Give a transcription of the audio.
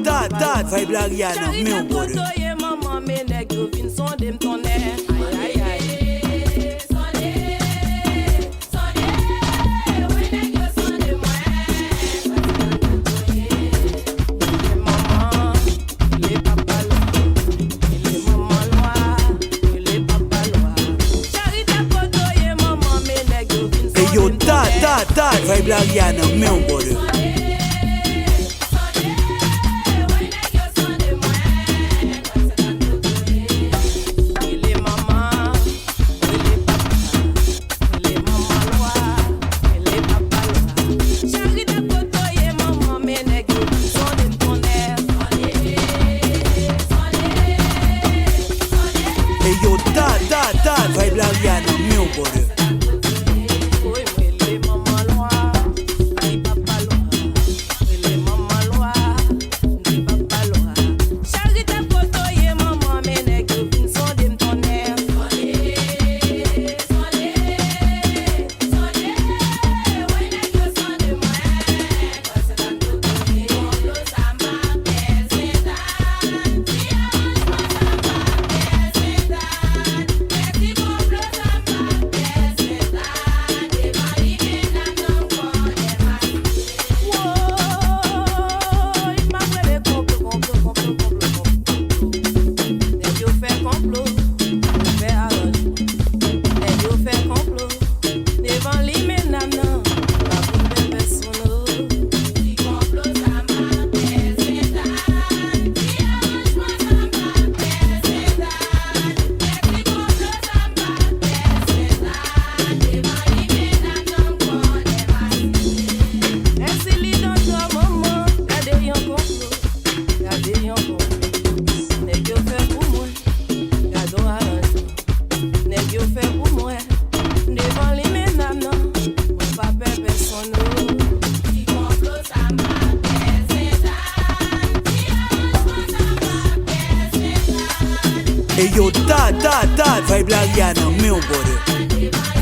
that vibe la Rihanna, me on board. Maman, me nèg yo vin sonde m'tonne. Aïe aïe aïe. Yo, that vibe la Rihanna, me on board. Yo, that vibe la Rihanna, me on board. Yo, that vibe la Rihanna, me on board.